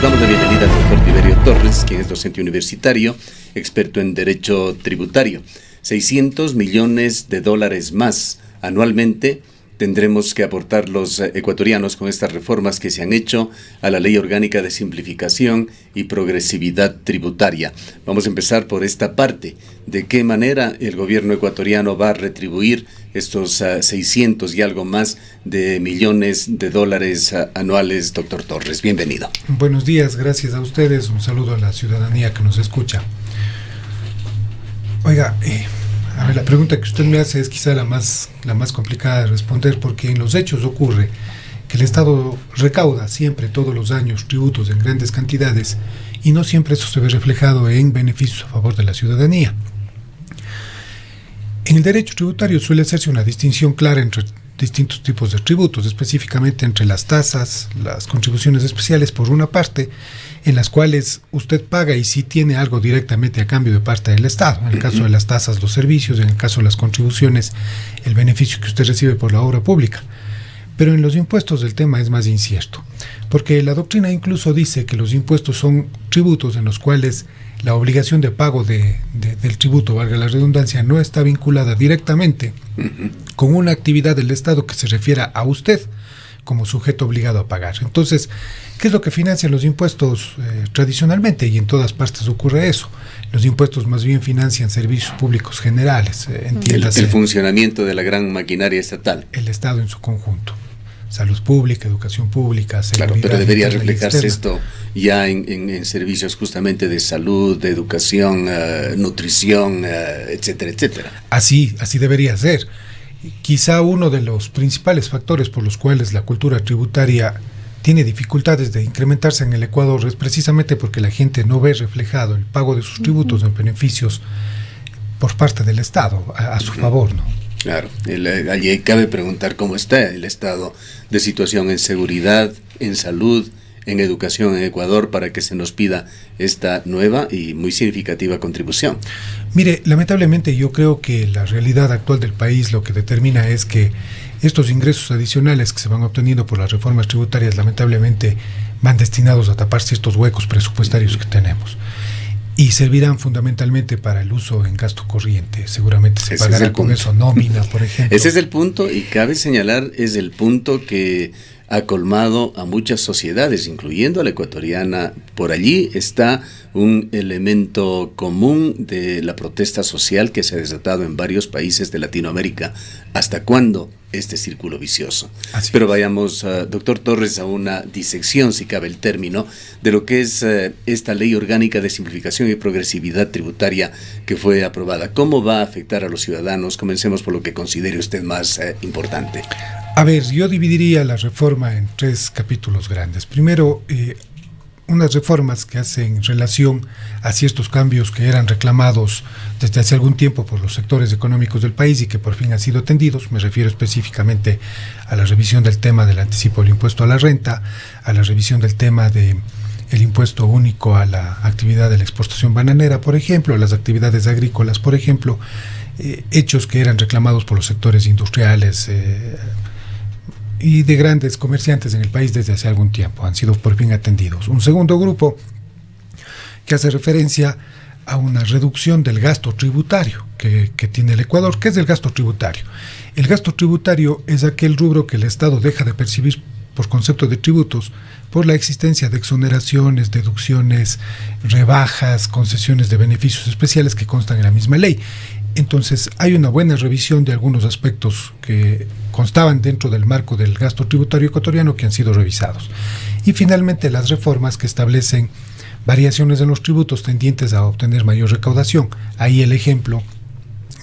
Continuamos. Damos la bienvenida al doctor Tiberio Torres, quien es docente universitario, experto en derecho tributario. $600 millones más anualmente tendremos que aportar los ecuatorianos con estas reformas que se han hecho a la Ley Orgánica de Simplificación y Progresividad Tributaria. Vamos a empezar por esta parte. ¿De qué manera el gobierno ecuatoriano va a retribuir estos 600 y algo más de millones de dólares anuales, doctor Torres? Bienvenido. Buenos días, gracias a ustedes. Un saludo a la ciudadanía que nos escucha. Oiga, a ver, la pregunta que usted me hace es quizá la más complicada de responder, porque en los hechos ocurre que el Estado recauda siempre, todos los años, tributos en grandes cantidades, y no siempre eso se ve reflejado en beneficios a favor de la ciudadanía. En el derecho tributario suele hacerse una distinción clara entre distintos tipos de tributos, específicamente entre las tasas, las contribuciones especiales por una parte, en las cuales usted paga y sí tiene algo directamente a cambio de parte del Estado. En el caso de las tasas, los servicios; en el caso de las contribuciones, el beneficio que usted recibe por la obra pública. Pero en los impuestos el tema es más incierto, porque la doctrina incluso dice que los impuestos son tributos en los cuales la obligación de pago del tributo, valga la redundancia, no está vinculada directamente con una actividad del Estado que se refiera a usted como sujeto obligado a pagar. Entonces, ¿qué es lo que financian los impuestos tradicionalmente? Y en todas partes ocurre eso. Los impuestos más bien financian servicios públicos generales. El funcionamiento de la gran maquinaria estatal. El Estado en su conjunto. Salud pública, educación pública, seguridad. Claro, pero debería reflejarse esto ya en servicios justamente de salud, de educación, nutrición, etcétera, etcétera. Así debería ser. Quizá uno de los principales factores por los cuales la cultura tributaria tiene dificultades de incrementarse en el Ecuador es precisamente porque la gente no ve reflejado el pago de sus tributos en beneficios por parte del Estado, a su favor, ¿no? Claro, allí cabe preguntar cómo está el estado de situación en seguridad, en salud, en educación en Ecuador, para que se nos pida esta nueva y muy significativa contribución. Mire, lamentablemente yo creo que la realidad actual del país lo que determina es que estos ingresos adicionales que se van obteniendo por las reformas tributarias lamentablemente van destinados a tapar ciertos huecos presupuestarios que tenemos. Y servirán fundamentalmente para el uso en gasto corriente. Seguramente se pagará con eso nómina, por ejemplo. Ese es el punto, y cabe señalar, es el punto que ha colmado a muchas sociedades, incluyendo a la ecuatoriana. Por allí está un elemento común de la protesta social que se ha desatado en varios países de Latinoamérica. ¿Hasta cuándo este círculo vicioso? Pero vayamos, doctor Torres, a una disección, si cabe el término, de lo que es esta Ley Orgánica de Simplificación y Progresividad Tributaria que fue aprobada. ¿Cómo va a afectar a los ciudadanos? Comencemos por lo que considere usted más importante. A ver, yo dividiría la reforma en 3 capítulos grandes. Primero, unas reformas que hacen relación a ciertos cambios que eran reclamados desde hace algún tiempo por los sectores económicos del país y que por fin han sido atendidos. Me refiero específicamente a la revisión del tema del anticipo del impuesto a la renta, a la revisión del tema del impuesto único a la actividad de la exportación bananera, por ejemplo, a las actividades agrícolas, por ejemplo, hechos que eran reclamados por los sectores industriales y de grandes comerciantes en el país desde hace algún tiempo, han sido por fin atendidos. Un segundo grupo que hace referencia a una reducción del gasto tributario que tiene el Ecuador. ¿Qué es el gasto tributario? El gasto tributario es aquel rubro que el Estado deja de percibir por concepto de tributos por la existencia de exoneraciones, deducciones, rebajas, concesiones de beneficios especiales que constan en la misma ley. Entonces, hay una buena revisión de algunos aspectos que constaban dentro del marco del gasto tributario ecuatoriano que han sido revisados. Y finalmente, las reformas que establecen variaciones en los tributos tendientes a obtener mayor recaudación. Ahí el ejemplo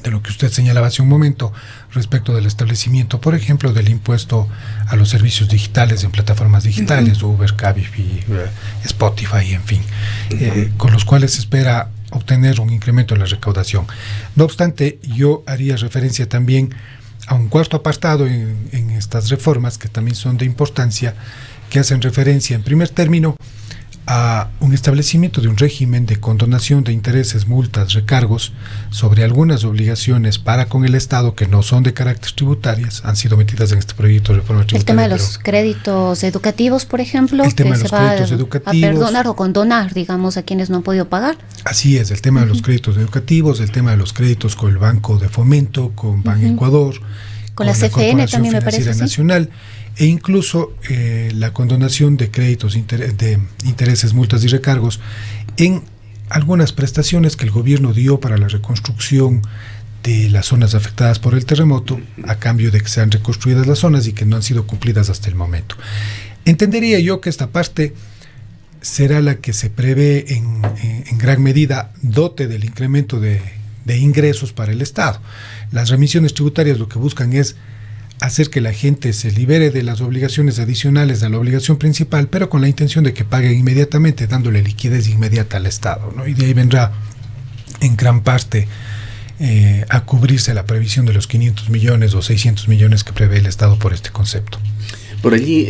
de lo que usted señalaba hace un momento respecto del establecimiento, por ejemplo, del impuesto a los servicios digitales en plataformas digitales, Uber, Cabify, Spotify, en fin, con los cuales se espera obtener un incremento en la recaudación. No obstante, yo haría referencia también a un cuarto apartado en estas reformas que también son de importancia, que hacen referencia en primer término a un establecimiento de un régimen de condonación de intereses, multas, recargos sobre algunas obligaciones para con el Estado que no son de carácter tributarias, han sido metidas en este proyecto de reforma tributaria. El tema de los créditos educativos, por ejemplo, el tema que de los se va créditos educativos, a perdonar o condonar, digamos, a quienes no han podido pagar. Así es, el tema de los créditos educativos, el tema de los créditos con el Banco de Fomento, con Ban Ecuador, con la CFN también me parece. Nacional, e incluso la condonación de créditos de intereses, multas y recargos en algunas prestaciones que el gobierno dio para la reconstrucción de las zonas afectadas por el terremoto, a cambio de que sean reconstruidas las zonas y que no han sido cumplidas hasta el momento. Entendería yo que esta parte será la que se prevé en gran medida dote del incremento de ingresos para el Estado. Las remisiones tributarias lo que buscan es hacer que la gente se libere de las obligaciones adicionales a la obligación principal, pero con la intención de que paguen inmediatamente, dándole liquidez inmediata al Estado, ¿no? Y de ahí vendrá en gran parte a cubrirse la previsión de los 500 millones o 600 millones que prevé el Estado por este concepto. Por allí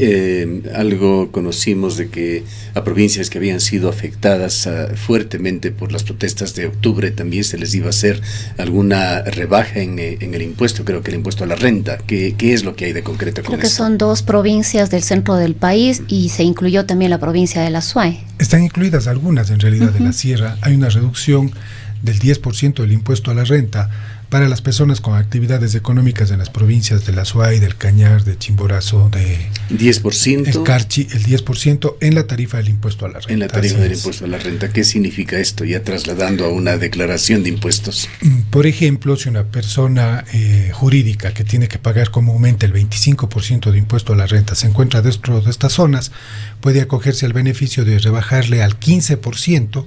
algo conocimos de que a provincias que habían sido afectadas fuertemente por las protestas de octubre también se les iba a hacer alguna rebaja en el impuesto, creo que el impuesto a la renta. ¿Qué es lo que hay de concreto con esto? Creo que son 2 provincias del centro del país y se incluyó también la provincia de la SUAE. Están incluidas algunas en realidad de la sierra. Hay una reducción del 10% del impuesto a la renta para las personas con actividades económicas en las provincias de la SUAE, del Cañar, de Chimborazo, de 10%, el Carchi, el 10% en la tarifa del impuesto a la renta. En la tarifa del impuesto a la renta. ¿Qué significa esto? Ya trasladando a una declaración de impuestos. Por ejemplo, si una persona jurídica que tiene que pagar comúnmente el 25% de impuesto a la renta se encuentra dentro de estas zonas, puede acogerse al beneficio de rebajarle al 15%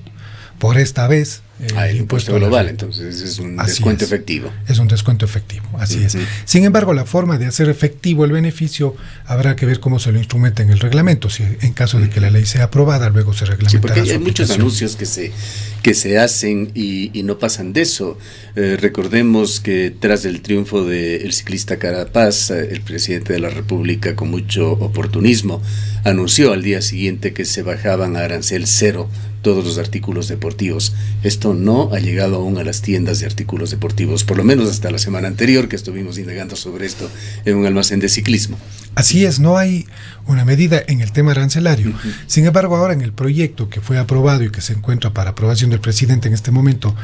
por esta vez el impuesto global, entonces es un descuento efectivo. Es un descuento efectivo, así es. Sin embargo, la forma de hacer efectivo el beneficio habrá que ver cómo se lo instrumenta en el reglamento. Si en caso de que la ley sea aprobada, luego se reglamentará. Sí, porque hay muchos anuncios que se hacen y no pasan de eso. Recordemos que tras el triunfo del ciclista Carapaz, el presidente de la República, con mucho oportunismo, anunció al día siguiente que se bajaban a arancel cero todos los artículos deportivos. Esto no ha llegado aún a las tiendas de artículos deportivos, por lo menos hasta la semana anterior que estuvimos indagando sobre esto en un almacén de ciclismo. Así es, no hay una medida en el tema arancelario. Sin embargo, ahora en el proyecto que fue aprobado y que se encuentra para aprobación del presidente en este momento,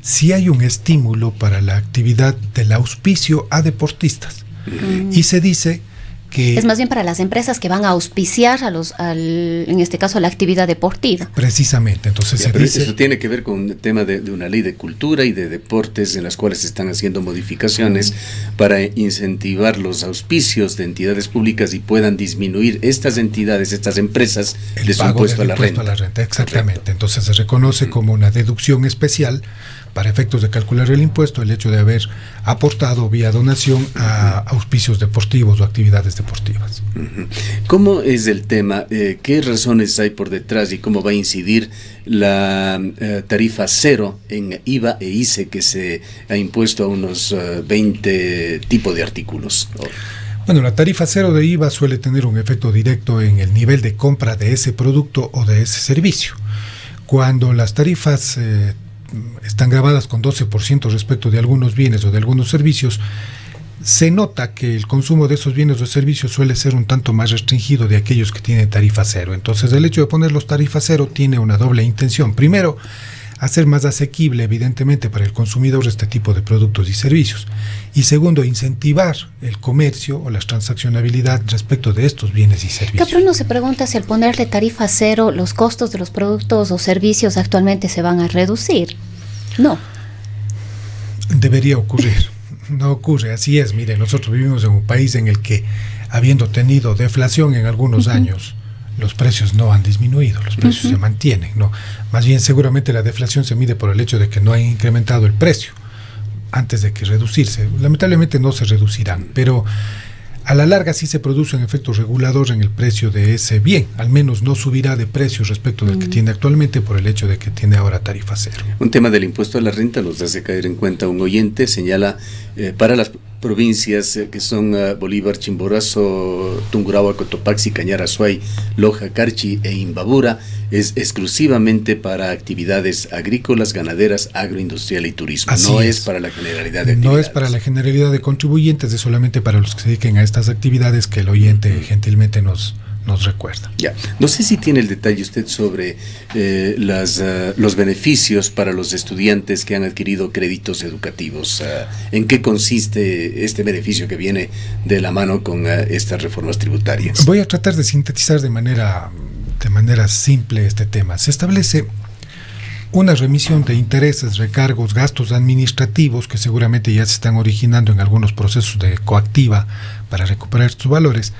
sí hay un estímulo para la actividad del auspicio a deportistas. Y se dice que es más bien para las empresas que van a auspiciar en este caso, a la actividad deportiva. Precisamente, entonces se dice... Eso tiene que ver con el tema de una ley de cultura y de deportes en las cuales se están haciendo modificaciones para incentivar los auspicios de entidades públicas y puedan disminuir estas entidades, estas empresas, de su impuesto a la renta. Exactamente. Correcto. Entonces se reconoce como una deducción especial para efectos de calcular el impuesto, el hecho de haber aportado vía donación a auspicios deportivos o actividades deportivas. ¿Cómo es el tema? ¿Qué razones hay por detrás y cómo va a incidir la tarifa cero en IVA e ICE que se ha impuesto a unos 20 tipos de artículos? Bueno, la tarifa cero de IVA suele tener un efecto directo en el nivel de compra de ese producto o de ese servicio. Cuando las tarifas están grabadas con 12% respecto de algunos bienes o de algunos servicios, se nota que el consumo de esos bienes o servicios suele ser un tanto más restringido de aquellos que tienen tarifa cero. Entonces, el hecho de ponerlos tarifa cero tiene una doble intención. Primero, hacer más asequible, evidentemente, para el consumidor este tipo de productos y servicios. Y segundo, incentivar el comercio o la transaccionabilidad respecto de estos bienes y servicios. Pero uno se pregunta si al ponerle tarifa cero, los costos de los productos o servicios actualmente se van a reducir. No. Debería ocurrir. No ocurre, así es. Mire, nosotros vivimos en un país en el que, habiendo tenido deflación en algunos años, los precios no han disminuido, los precios se mantienen, ¿no? Más bien, seguramente la deflación se mide por el hecho de que no ha incrementado el precio antes de que reducirse. Lamentablemente no se reducirán, pero a la larga sí se produce un efecto regulador en el precio de ese bien. Al menos no subirá de precio respecto del que tiene actualmente por el hecho de que tiene ahora tarifa cero. Un tema del impuesto a la renta nos hace caer en cuenta un oyente, señala para las provincias que son Bolívar, Chimborazo, Tungurahua, Cotopaxi, Cañar Azuay, Loja, Carchi e Imbabura, es exclusivamente para actividades agrícolas, ganaderas, agroindustrial y turismo. Así no es. es para la generalidad de actividades. No es para la generalidad de contribuyentes, es solamente para los que se dediquen a estas actividades que el oyente gentilmente nos recuerda. Ya. No sé si tiene el detalle usted sobre los beneficios para los estudiantes que han adquirido créditos educativos. ¿En qué consiste este beneficio que viene de la mano con estas reformas tributarias? Voy a tratar de sintetizar de manera simple este tema. Se establece una remisión de intereses, recargos, gastos administrativos que seguramente ya se están originando en algunos procesos de coactiva para recuperar sus valores,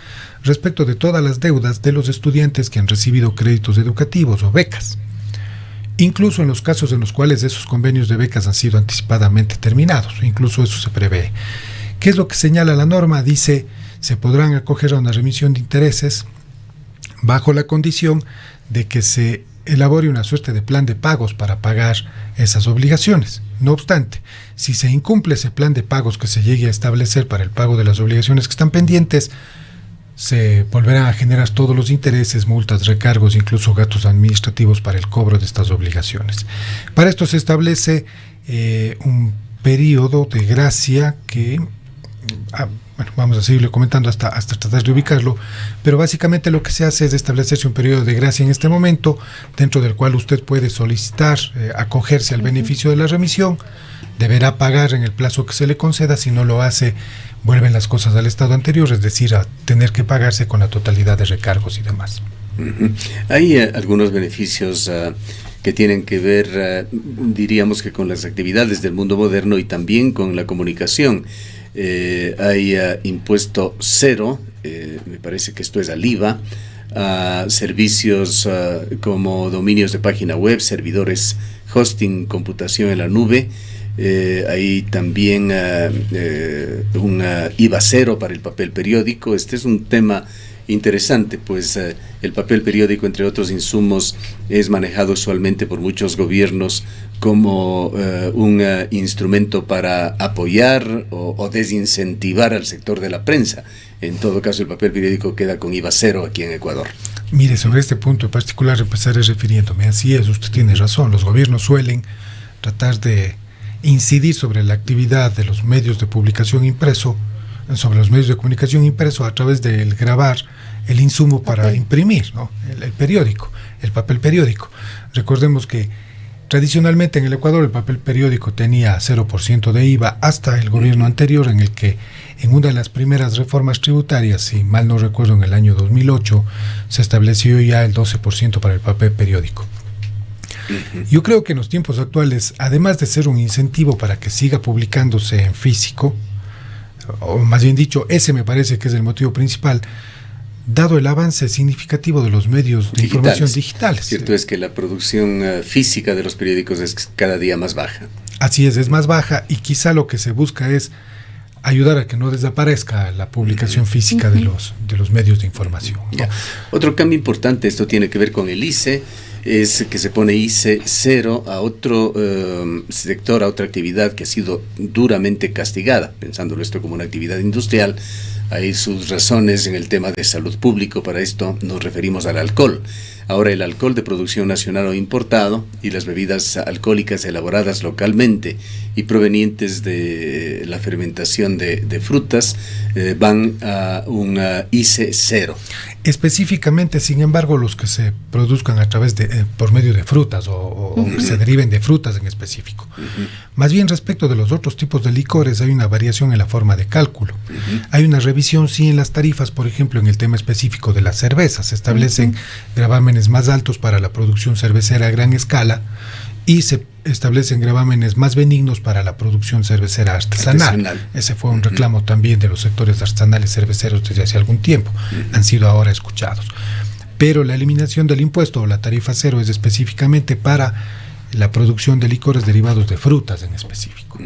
respecto de todas las deudas de los estudiantes que han recibido créditos educativos o becas, incluso en los casos en los cuales esos convenios de becas han sido anticipadamente terminados, incluso eso se prevé. ¿Qué es lo que señala la norma? Dice, se podrán acoger a una remisión de intereses bajo la condición de que se elabore una suerte de plan de pagos para pagar esas obligaciones. No obstante, si se incumple ese plan de pagos que se llegue a establecer para el pago de las obligaciones que están pendientes, se volverán a generar todos los intereses, multas, recargos, incluso gastos administrativos para el cobro de estas obligaciones. Para esto se establece un periodo de gracia que, vamos a seguirle comentando hasta tratar de ubicarlo, pero básicamente lo que se hace es establecerse un periodo de gracia en este momento, dentro del cual usted puede solicitar, acogerse al beneficio de la remisión, deberá pagar en el plazo que se le conceda. Si no lo hace, vuelven las cosas al estado anterior, es decir, a tener que pagarse con la totalidad de recargos y demás. Hay algunos beneficios que tienen que ver, diríamos que con las actividades del mundo moderno y también con la comunicación. Hay impuesto cero, me parece que esto es al IVA, servicios como dominios de página web, servidores, hosting, computación en la nube. Hay también un IVA cero para el papel periódico. Este es un tema interesante, pues el papel periódico, entre otros insumos, es manejado usualmente por muchos gobiernos como un instrumento para apoyar o desincentivar al sector de la prensa. En todo caso, el papel periódico queda con IVA cero aquí en Ecuador. Mire, sobre este punto en particular empezaré refiriéndome. Así es, usted tiene razón. Los gobiernos suelen tratar de incidir sobre la actividad de los medios de publicación impreso, sobre los medios de comunicación impreso, a través del grabar el insumo para imprimir, ¿no? El periódico, el papel periódico. Recordemos que tradicionalmente en el Ecuador el papel periódico tenía 0% de IVA hasta el gobierno anterior, en el que en una de las primeras reformas tributarias, si mal no recuerdo, en el año 2008, se estableció ya el 12% para el papel periódico. Yo creo que en los tiempos actuales, además de ser un incentivo para que siga publicándose en físico, o más bien dicho, ese me parece que es el motivo principal, dado el avance significativo de los medios de información digitales. Cierto es que la producción física de los periódicos es cada día más baja. Así es más baja, y quizá lo que se busca es ayudar a que no desaparezca la publicación física de los medios de información, ¿no? Ya. Otro cambio importante, esto tiene que ver con el ICE, es que se pone ICE cero a otro sector, a otra actividad que ha sido duramente castigada, pensándolo esto como una actividad industrial. Hay sus razones en el tema de salud pública. Para esto nos referimos al alcohol. Ahora, el alcohol de producción nacional o importado y las bebidas alcohólicas elaboradas localmente y provenientes de la fermentación de frutas van a un ICE cero. Específicamente, sin embargo, los que se produzcan a través de por medio de frutas o que se deriven de frutas en específico. Más bien, respecto de los otros tipos de licores, hay una variación en la forma de cálculo. Hay una revisión, sí, en las tarifas. Por ejemplo, en el tema específico de las cervezas, se establecen gravámenes más altos para la producción cervecera a gran escala y se establecen gravámenes más benignos para la producción cervecera artesanal. Ese fue un reclamo también de los sectores artesanales cerveceros desde hace algún tiempo. Han sido ahora escuchados. Pero la eliminación del impuesto o la tarifa cero es específicamente para la producción de licores derivados de frutas en específico.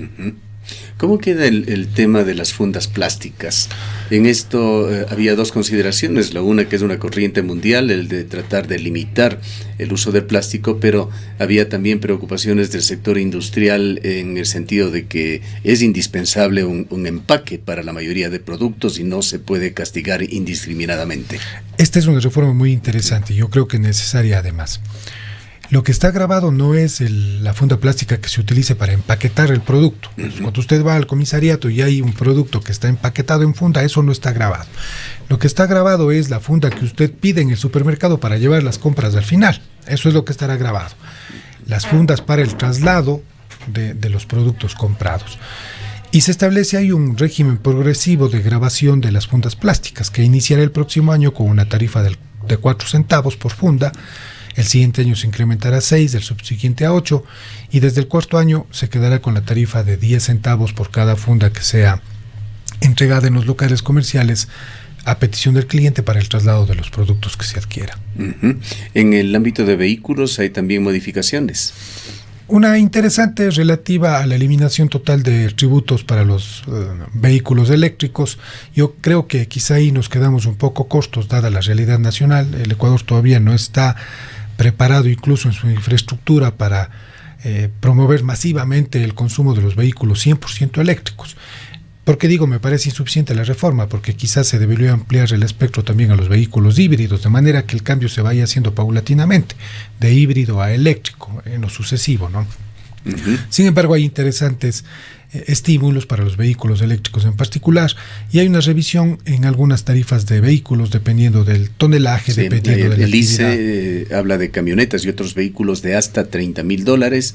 ¿Cómo queda el tema de las fundas plásticas? En esto había dos consideraciones, la una que es una corriente mundial, el de tratar de limitar el uso del plástico, pero había también preocupaciones del sector industrial en el sentido de que es indispensable un empaque para la mayoría de productos y no se puede castigar indiscriminadamente. Esta es una reforma muy interesante, yo creo que necesaria además. Lo que está grabado no es la funda plástica que se utilice para empaquetar el producto. Cuando usted va al comisariato y hay un producto que está empaquetado en funda, eso no está grabado. Lo que está grabado es la funda que usted pide en el supermercado para llevar las compras al final. Eso es lo que estará grabado. Las fundas para el traslado de los productos comprados. Y se establece ahí un régimen progresivo de grabación de las fundas plásticas que iniciará el próximo año con una tarifa de 4 centavos por funda. El siguiente año se incrementará a 6, el subsiguiente a 8 y desde el cuarto año se quedará con la tarifa de 10 centavos por cada funda que sea entregada en los locales comerciales a petición del cliente para el traslado de los productos que se adquiera. En el ámbito de vehículos hay también modificaciones. Una interesante relativa a la eliminación total de tributos para los vehículos eléctricos. Yo creo que quizá ahí nos quedamos un poco cortos dada la realidad nacional. El Ecuador todavía no está preparado incluso en su infraestructura para promover masivamente el consumo de los vehículos 100% eléctricos. ¿Por qué digo me parece insuficiente la reforma? Porque quizás se debería ampliar el espectro también a los vehículos híbridos, de manera que el cambio se vaya haciendo paulatinamente, de híbrido a eléctrico, en lo sucesivo, ¿no? Sin embargo, hay interesantes estímulos para los vehículos eléctricos en particular, y hay una revisión en algunas tarifas de vehículos dependiendo del tonelaje, sí, dependiendo de la el ICE habla de camionetas y otros vehículos de hasta $30,000,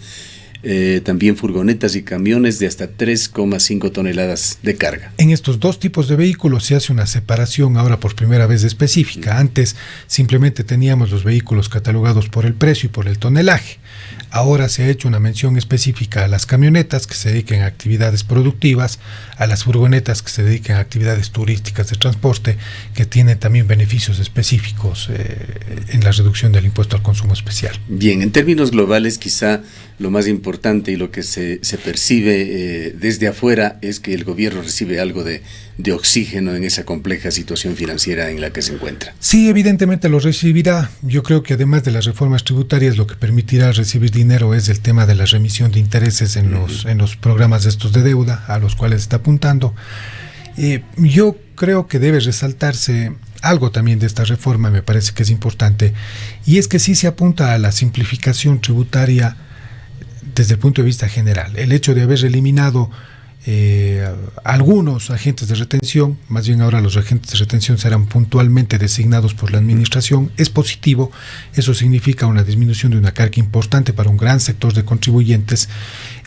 también furgonetas y camiones de hasta 3,5 toneladas de carga. En estos dos tipos de vehículos se hace una separación ahora por primera vez específica. Antes simplemente teníamos los vehículos catalogados por el precio y por el tonelaje. Ahora se ha hecho una mención específica a las camionetas que se dediquen a actividades productivas, a las furgonetas que se dediquen a actividades turísticas de transporte, que tienen también beneficios específicos en la reducción del impuesto al consumo especial. Bien, en términos globales quizá lo más importante y lo que se percibe desde afuera es que el gobierno recibe algo de oxígeno en esa compleja situación financiera en la que se encuentra. Sí, evidentemente lo recibirá. Yo creo que además de las reformas tributarias, lo que permitirá recibir dinero es el tema de la remisión de intereses en los programas estos de deuda a los cuales está apuntando. Yo creo que debe resaltarse algo también de esta reforma, me parece que es importante, y es que sí se apunta a la simplificación tributaria desde el punto de vista general. El hecho de haber eliminado algunos agentes de retención, más bien ahora los agentes de retención serán puntualmente designados por la administración, es positivo. Eso significa una disminución de una carga importante para un gran sector de contribuyentes.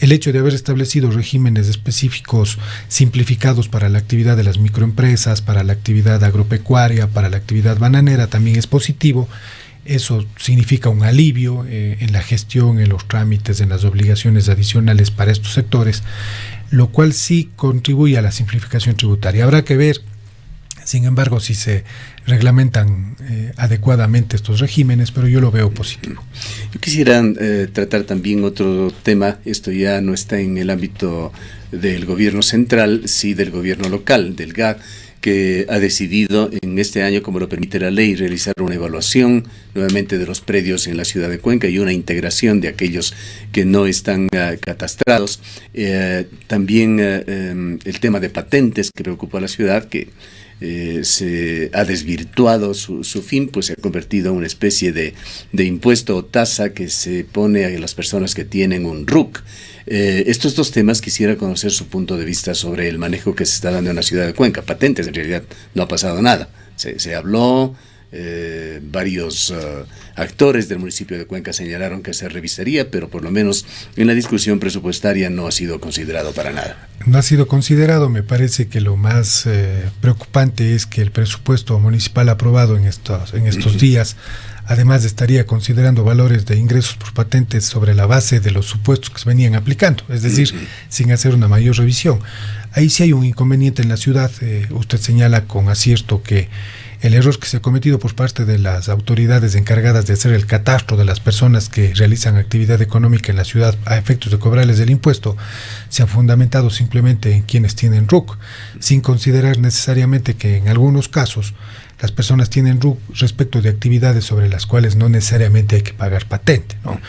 El hecho de haber establecido regímenes específicos simplificados para la actividad de las microempresas, para la actividad agropecuaria, para la actividad bananera también es positivo. Eso significa un alivio en la gestión, en los trámites, en las obligaciones adicionales para estos sectores, lo cual sí contribuye a la simplificación tributaria. Habrá que ver, sin embargo, si se reglamentan adecuadamente estos regímenes, pero yo lo veo positivo. Yo quisiera tratar también otro tema. Esto ya no está en el ámbito del gobierno central, sí del gobierno local, del GAD, que ha decidido en este año, como lo permite la ley, realizar una evaluación nuevamente de los predios en la ciudad de Cuenca y una integración de aquellos que no están catastrados. También el tema de patentes que preocupa a la ciudad, que se ha desvirtuado su fin, pues se ha convertido en una especie de impuesto o tasa que se pone a las personas que tienen un RUC. Estos dos temas quisiera conocer su punto de vista sobre el manejo que se está dando en la ciudad de Cuenca. Patentes, en realidad no ha pasado nada. Se habló, varios actores del municipio de Cuenca señalaron que se revisaría, pero por lo menos en la discusión presupuestaria no ha sido considerado para nada. No ha sido considerado. Me parece que lo más preocupante es que el presupuesto municipal aprobado en estos días además estaría considerando valores de ingresos por patentes sobre la base de los supuestos que se venían aplicando, es decir, sin hacer una mayor revisión. Ahí sí hay un inconveniente en la ciudad. Usted señala con acierto que el error que se ha cometido por parte de las autoridades encargadas de hacer el catastro de las personas que realizan actividad económica en la ciudad a efectos de cobrarles el impuesto se ha fundamentado simplemente en quienes tienen RUC, sin considerar necesariamente que en algunos casos las personas tienen RUC respecto de actividades sobre las cuales no necesariamente hay que pagar patente, ¿no?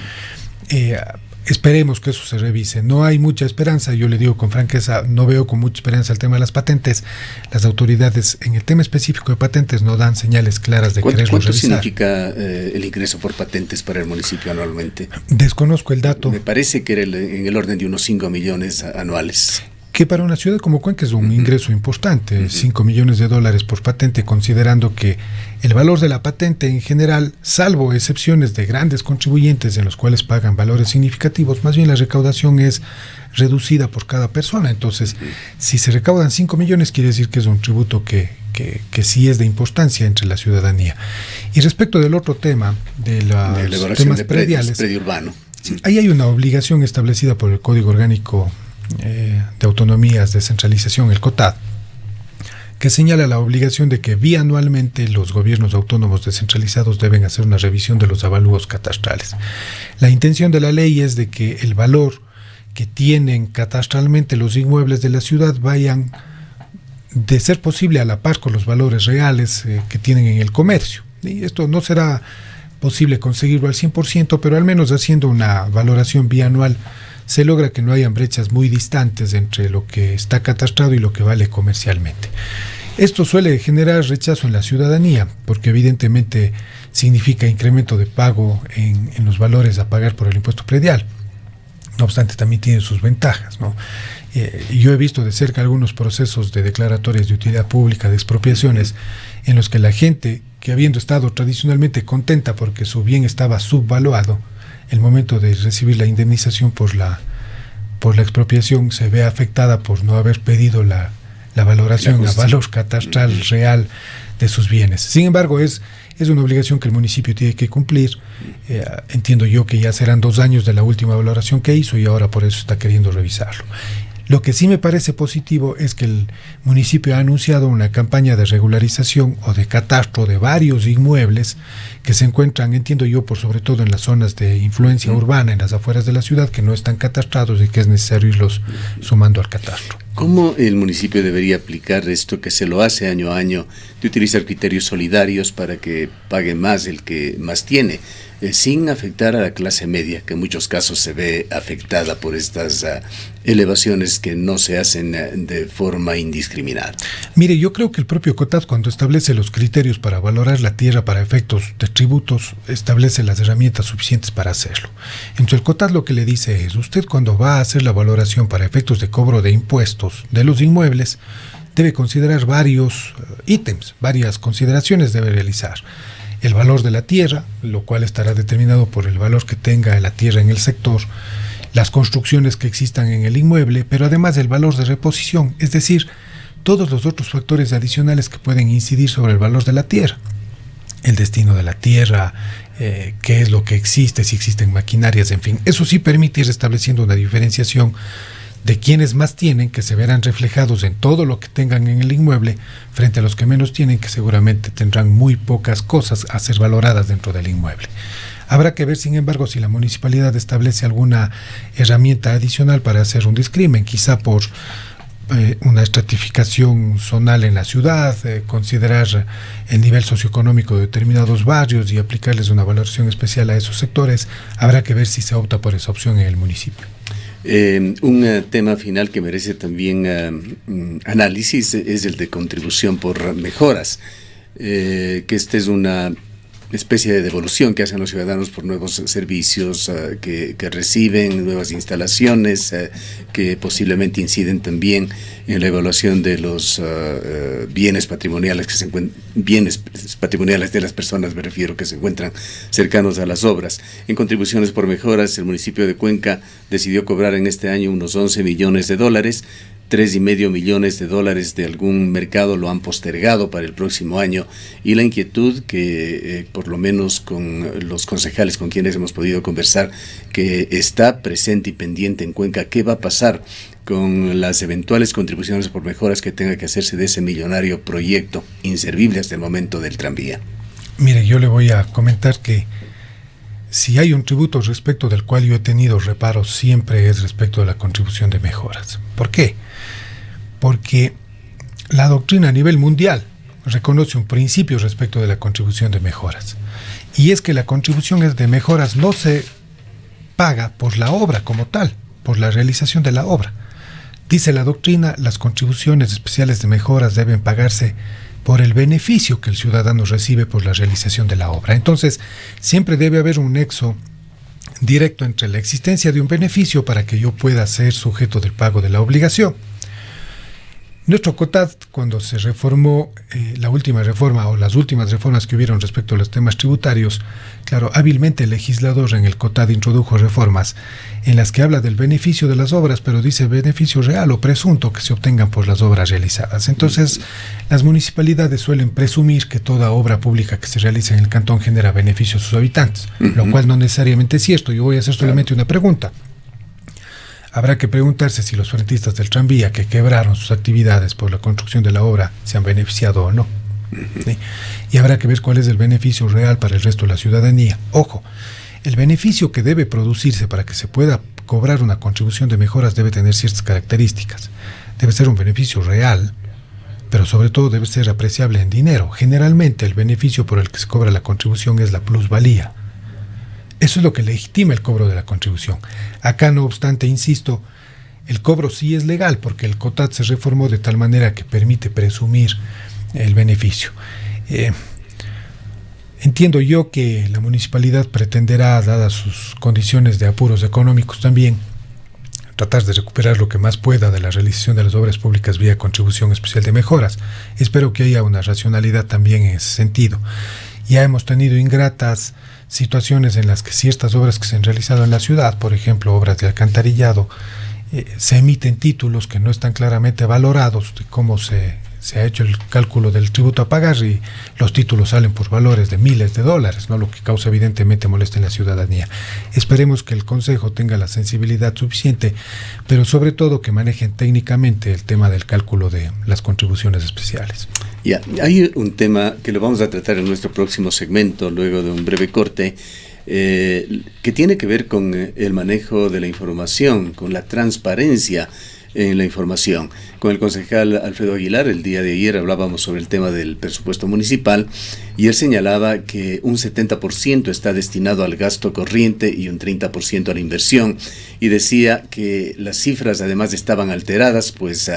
Esperemos que eso se revise. No hay mucha esperanza, yo le digo con franqueza, no veo con mucha esperanza el tema de las patentes. Las autoridades en el tema específico de patentes no dan señales claras de quererlo revisar. ¿Cuánto significa el ingreso por patentes para el municipio anualmente? Desconozco el dato. Me parece que era en el orden de unos 5 millones anuales. Que para una ciudad como Cuenca es un ingreso importante, 5 millones de dólares por patente, considerando que el valor de la patente en general, salvo excepciones de grandes contribuyentes en los cuales pagan valores significativos, más bien la recaudación es reducida por cada persona. Entonces, si se recaudan 5 millones, quiere decir que es un tributo que sí es de importancia entre la ciudadanía. Y respecto del otro tema, de los temas prediales, predio urbano. Sí, ahí hay una obligación establecida por el Código Orgánico de Autonomías, Descentralización, el COTAD, que señala la obligación de que bianualmente los gobiernos autónomos descentralizados deben hacer una revisión de los avalúos catastrales. La intención de la ley es de que el valor que tienen catastralmente los inmuebles de la ciudad vayan, de ser posible, a la par con los valores reales que tienen en el comercio. Y esto no será posible conseguirlo al 100%, pero al menos haciendo una valoración bianual se logra que no hayan brechas muy distantes entre lo que está catastrado y lo que vale comercialmente. Esto suele generar rechazo en la ciudadanía, porque evidentemente significa incremento de pago en los valores a pagar por el impuesto predial. No obstante, también tiene sus ventajas, ¿no? Yo he visto de cerca algunos procesos de declaratorias de utilidad pública, de expropiaciones, en los que la gente, que habiendo estado tradicionalmente contenta porque su bien estaba subvaluado, el momento de recibir la indemnización por la expropiación se ve afectada por no haber pedido la valoración a valor catastral real de sus bienes. Sin embargo, es una obligación que el municipio tiene que cumplir. Entiendo yo que ya serán 2 años de la última valoración que hizo y ahora por eso está queriendo revisarlo. Lo que sí me parece positivo es que el municipio ha anunciado una campaña de regularización o de catastro de varios inmuebles que se encuentran, entiendo yo, por sobre todo en las zonas de influencia urbana, en las afueras de la ciudad, que no están catastrados y que es necesario irlos sumando al catastro. ¿Cómo el municipio debería aplicar esto que se lo hace año a año, de utilizar criterios solidarios para que pague más el que más tiene, sin afectar a la clase media, que en muchos casos se ve afectada por estas elevaciones que no se hacen de forma indiscriminada? Mire, yo creo que el propio COTAD, cuando establece los criterios para valorar la tierra para efectos de tributos, establece las herramientas suficientes para hacerlo. Entonces el COTAD lo que le dice es, usted cuando va a hacer la valoración para efectos de cobro de impuestos de los inmuebles, debe considerar varios ítems, varias consideraciones debe realizar. El valor de la tierra, lo cual estará determinado por el valor que tenga la tierra en el sector, las construcciones que existan en el inmueble, pero además el valor de reposición, es decir, todos los otros factores adicionales que pueden incidir sobre el valor de la tierra. El destino de la tierra, qué es lo que existe, si existen maquinarias, en fin. Eso sí permite ir estableciendo una diferenciación de quienes más tienen, que se verán reflejados en todo lo que tengan en el inmueble, frente a los que menos tienen, que seguramente tendrán muy pocas cosas a ser valoradas dentro del inmueble. Habrá que ver, sin embargo, si la municipalidad establece alguna herramienta adicional para hacer un discrimen, quizá por una estratificación zonal en la ciudad, considerar el nivel socioeconómico de determinados barrios y aplicarles una valoración especial a esos sectores. Habrá que ver si se opta por esa opción en el municipio. Un tema final que merece también análisis es el de contribución por mejoras, que esta es una especie de devolución que hacen los ciudadanos por nuevos servicios que reciben, nuevas instalaciones que posiblemente inciden también en la evaluación de los bienes patrimoniales bienes patrimoniales de las personas, me refiero, que se encuentran cercanos a las obras. En contribuciones por mejoras, el municipio de Cuenca decidió cobrar en este año unos 11 millones de dólares. $3.5 millones de algún mercado lo han postergado para el próximo año, y la inquietud que por lo menos con los concejales con quienes hemos podido conversar, que está presente y pendiente en Cuenca, ¿qué va a pasar con las eventuales contribuciones por mejoras que tenga que hacerse de ese millonario proyecto inservible hasta el momento del tranvía? Mire, yo le voy a comentar que si hay un tributo respecto del cual yo he tenido reparos, siempre es respecto de la contribución de mejoras. ¿Por qué? Porque la doctrina a nivel mundial reconoce un principio respecto de la contribución de mejoras, y es que la contribución de mejoras no se paga por la obra como tal, por la realización de la obra. Dice la doctrina, las contribuciones especiales de mejoras deben pagarse por el beneficio que el ciudadano recibe por la realización de la obra. Entonces, siempre debe haber un nexo directo entre la existencia de un beneficio para que yo pueda ser sujeto del pago de la obligación. Nuestro COTAD, cuando se reformó la última reforma o las últimas reformas que hubieron respecto a los temas tributarios, claro, hábilmente el legislador en el COTAD introdujo reformas en las que habla del beneficio de las obras, pero dice beneficio real o presunto que se obtengan por las obras realizadas. Entonces, las municipalidades suelen presumir que toda obra pública que se realiza en el cantón genera beneficio a sus habitantes, lo cual no necesariamente es cierto. Yo voy a hacer solamente una pregunta. Habrá que preguntarse si los frentistas del tranvía que quebraron sus actividades por la construcción de la obra se han beneficiado o no. ¿Sí? Y habrá que ver cuál es el beneficio real para el resto de la ciudadanía. Ojo, el beneficio que debe producirse para que se pueda cobrar una contribución de mejoras debe tener ciertas características. Debe ser un beneficio real, pero sobre todo debe ser apreciable en dinero. Generalmente el beneficio por el que se cobra la contribución es la plusvalía. Eso es lo que legitima el cobro de la contribución. Acá, no obstante, insisto, el cobro sí es legal porque el COTAD se reformó de tal manera que permite presumir el beneficio. Entiendo yo que la municipalidad pretenderá, dadas sus condiciones de apuros económicos también, tratar de recuperar lo que más pueda de la realización de las obras públicas vía contribución especial de mejoras. Espero que haya una racionalidad también en ese sentido. Ya hemos tenido ingratas situaciones en las que ciertas obras que se han realizado en la ciudad, por ejemplo, obras de alcantarillado, se emiten títulos que no están claramente valorados de cómo se ha hecho el cálculo del tributo a pagar, y los títulos salen por valores de miles de dólares, ¿no? Lo que causa evidentemente molestia en la ciudadanía. Esperemos que el Consejo tenga la sensibilidad suficiente, pero sobre todo que manejen técnicamente el tema del cálculo de las contribuciones especiales. Ya, hay un tema que lo vamos a tratar en nuestro próximo segmento, luego de un breve corte, que tiene que ver con el manejo de la información, con la transparencia en la información. Con el concejal Alfredo Aguilar, el día de ayer hablábamos sobre el tema del presupuesto municipal, y él señalaba que un 70% está destinado al gasto corriente y un 30% a la inversión, y decía que las cifras además estaban alteradas, pues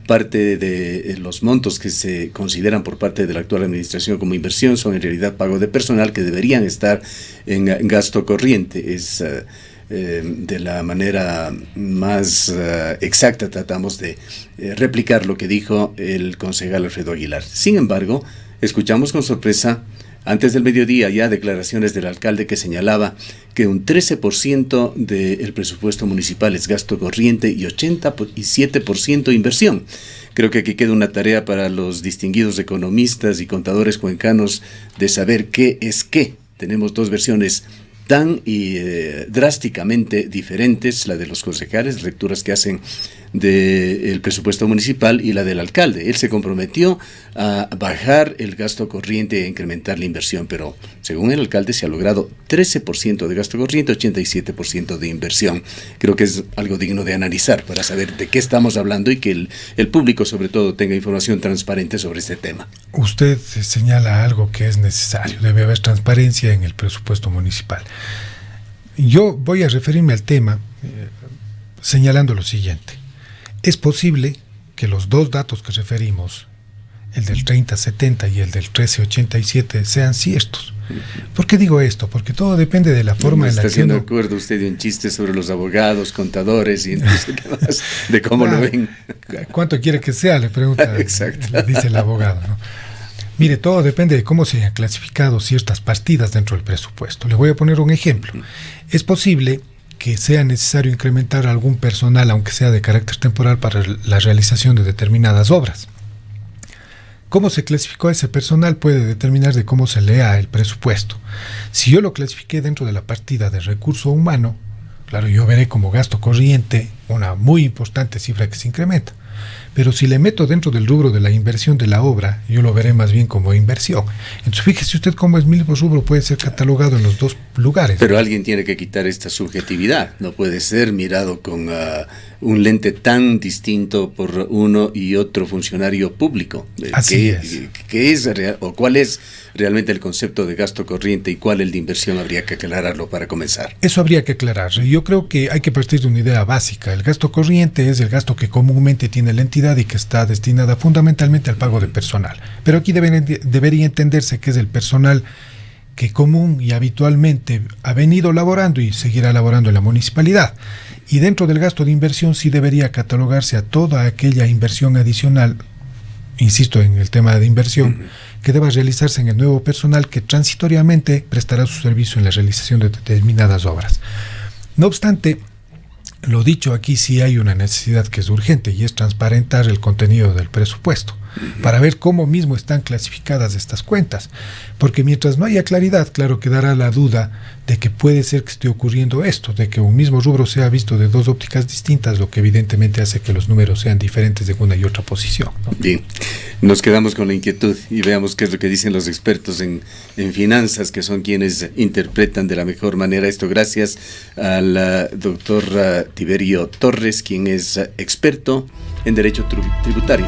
parte de los montos que se consideran por parte de la actual administración como inversión son en realidad pago de personal que deberían estar en gasto corriente. Es de la manera más exacta tratamos de replicar lo que dijo el concejal Alfredo Aguilar. Sin embargo, escuchamos con sorpresa antes del mediodía ya declaraciones del alcalde que señalaba que un 13% del presupuesto municipal es gasto corriente y 87% inversión. Creo que aquí queda una tarea para los distinguidos economistas y contadores cuencanos de saber qué es qué. Tenemos dos versiones tan drásticamente diferentes, la de los concejales, lecturas que hacen del presupuesto municipal, y la del alcalde. Él se comprometió a bajar el gasto corriente e incrementar la inversión, pero según el alcalde se ha logrado 13% de gasto corriente, 87% de inversión. Creo que es algo digno de analizar para saber de qué estamos hablando y que el público sobre todo tenga información transparente sobre este tema. Usted señala algo que es necesario, debe haber transparencia en el presupuesto municipal. Yo voy a referirme al tema señalando lo siguiente. Es posible que los dos datos que referimos, el del 30-70 y el del 13-87, sean ciertos. ¿Por qué digo esto? Porque todo depende de la forma en la que está haciendo acuerdo usted de un chiste sobre los abogados, contadores y no sé qué más, de cómo lo ven. ¿Cuánto quiere que sea? Le pregunta. Exacto. Le dice el abogado, ¿no? Mire, todo depende de cómo se hayan clasificado ciertas partidas dentro del presupuesto. Le voy a poner un ejemplo. Es posible que sea necesario incrementar algún personal, aunque sea de carácter temporal, para la realización de determinadas obras. Cómo se clasificó ese personal puede determinar de cómo se lea el presupuesto. Si yo lo clasifiqué dentro de la partida de recurso humano, claro, yo veré como gasto corriente una muy importante cifra que se incrementa. Pero si le meto dentro del rubro de la inversión de la obra, yo lo veré más bien como inversión. Entonces, fíjese usted cómo el mismo rubro puede ser catalogado en los dos lugares. Pero alguien tiene que quitar esta subjetividad. No puede ser mirado con un lente tan distinto por uno y otro funcionario público. Así es. ¿Qué es real, o cuál es realmente el concepto de gasto corriente y cuál el de inversión? Habría que aclararlo para comenzar. Eso habría que aclarar. Yo creo que hay que partir de una idea básica. El gasto corriente es el gasto que comúnmente tiene la entidad y que está destinada fundamentalmente al pago de personal. Pero aquí debería entenderse que es el personal que común y habitualmente ha venido laborando y seguirá laborando en la municipalidad. Y dentro del gasto de inversión sí debería catalogarse a toda aquella inversión adicional, insisto en el tema de inversión, que deba realizarse en el nuevo personal que transitoriamente prestará su servicio en la realización de determinadas obras. No obstante, lo dicho, aquí sí hay una necesidad que es urgente y es transparentar el contenido del presupuesto para ver cómo mismo están clasificadas estas cuentas, porque mientras no haya claridad, claro, quedará la duda de que puede ser que esté ocurriendo esto, de que un mismo rubro sea visto de dos ópticas distintas, lo que evidentemente hace que los números sean diferentes de una y otra posición, ¿no? Bien, nos quedamos con la inquietud y veamos qué es lo que dicen los expertos en finanzas, que son quienes interpretan de la mejor manera esto. Gracias al doctor Tiberio Torres, quien es experto en Derecho Tributario.